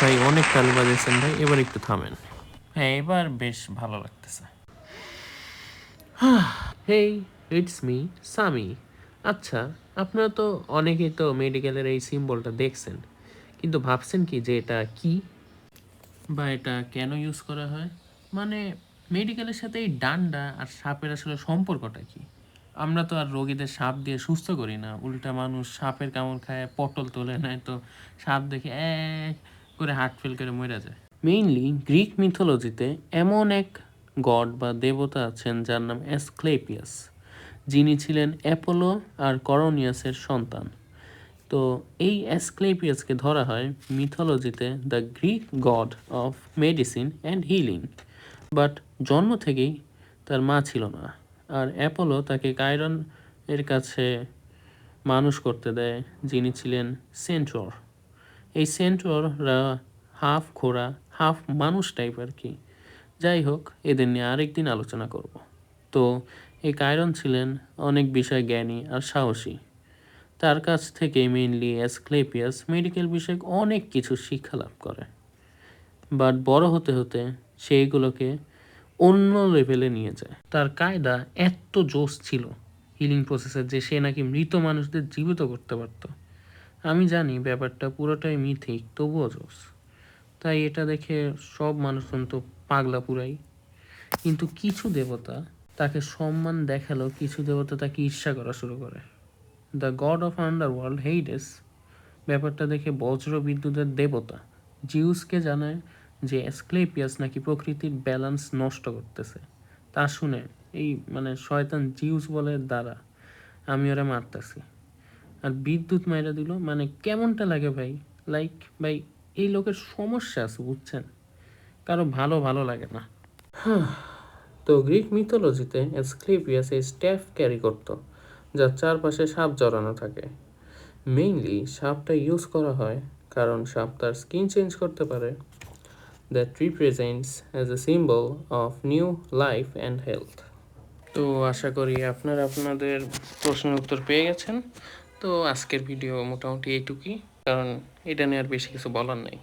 ভাই অনেক তাল বাজাইছেন ভাই, এবার একটু থামেন। হ্যাঁ, এবার বেশ ভালো লাগতেছে। হেই, ইটস মি সামি। আচ্ছা, আপনারা তো অনেকেই তো মেডিকেলের এই সিম্বলটা দেখছেন, কিন্তু ভাবছেন কি যে এটা কি বা এটা কেন ইউজ করা হয়? মানে মেডিকেলের সাথে এই ডান্ডা আর সাপের আসলে সম্পর্কটা কি? আমরা তো আর রোগীদের সাপ দিয়ে সুস্থ করি না, উল্টা মানুষ সাপের কামড় খায়, পটল তোলে, নেয় তো সাপ দেখে করে হার্ট ফেল করে মরে যায়। মেইনলি গ্রিক মিথোলজিতে এমন এক গড বা দেবতা আছেন যার নাম অ্যাসক্লেপিয়াস, যিনি ছিলেন অ্যাপোলো আর করোনিয়াসের সন্তান। তো এই অ্যাসক্লেপিয়াসকে ধরা হয় মিথোলজিতে the Greek god of medicine and healing. But জন্ম থেকেই তার মা ছিল না, আর অ্যাপোলো তাকে কায়রন এর কাছে মানুষ করতে দেয়, যিনি ছিলেন সেন্ট্রর। এই সেন্ট্রররা হাফ ঘোড়া হাফ মানুষ টাইপ আর কি। যাই হোক, এদের নিয়ে আরেকদিন আলোচনা করব। তো এই কায়রন ছিলেন অনেক বিষয় জ্ঞানী আর সাহসী। তার কাছ থেকে মেইনলি অ্যাসক্লেপিয়াস মেডিকেল বিষয়ক অনেক কিছু শিক্ষা লাভ করে। বাট বড় হতে হতে সেইগুলোকে অন্য লেভেলে নিয়ে যায়। তার কায়দা এত জোস ছিল হিলিং প্রসেসের যে সে নাকি মৃত মানুষদের জীবিত করতে পারত। আমি জানি ব্যাপারটা পুরোটাই মিথিক, তবুও জোস। তাই এটা দেখে সব মানুষজন তো পাগলা পুরাই। কিন্তু কিছু দেবতা তাকে সম্মান দেখালো, কিছু দেবতা তাকে ঈর্ষা করা শুরু করে। দ্য গড অফ আন্ডারওয়ার্ল্ড হেইডেস ব্যাপারটা দেখে বজ্র বিদ্যুতের দেবতা জিউসকে জানায় যে অ্যাসক্লেপিয়াস নাকি প্রকৃতির ব্যালেন্স নষ্ট করতেছে। তা শুনে এই শয়তান জিউস বলে, দ্বারা আমি ওরা মারতেছি। আর বিদ্যুৎ মাইরা দিল, কেমনটা লাগে ভাই? লাইক ভাই, এই লোকের সমস্যা আছে বুঝছেন, কারো ভালো ভালো লাগে না। তো গ্রিক মিথোলজিতে অ্যাসক্লেপিয়াস এই স্ট্যাফ ক্যারি করত, যার চারপাশে সাপ জড়ানো থাকে। মেইনলি সাপটা ইউজ করা হয় কারণ সাপ তার স্কিন চেঞ্জ করতে পারে, that represents as a symbol of new life and health. তো আশা করি আপনারা আপনাদের প্রশ্নের উত্তর পেয়ে গেছেন। তো আজকের ভিডিও মোটামুটি এইটুকুই, কারণ এটা নিয়ে আর বেশি কিছু বলার নেই।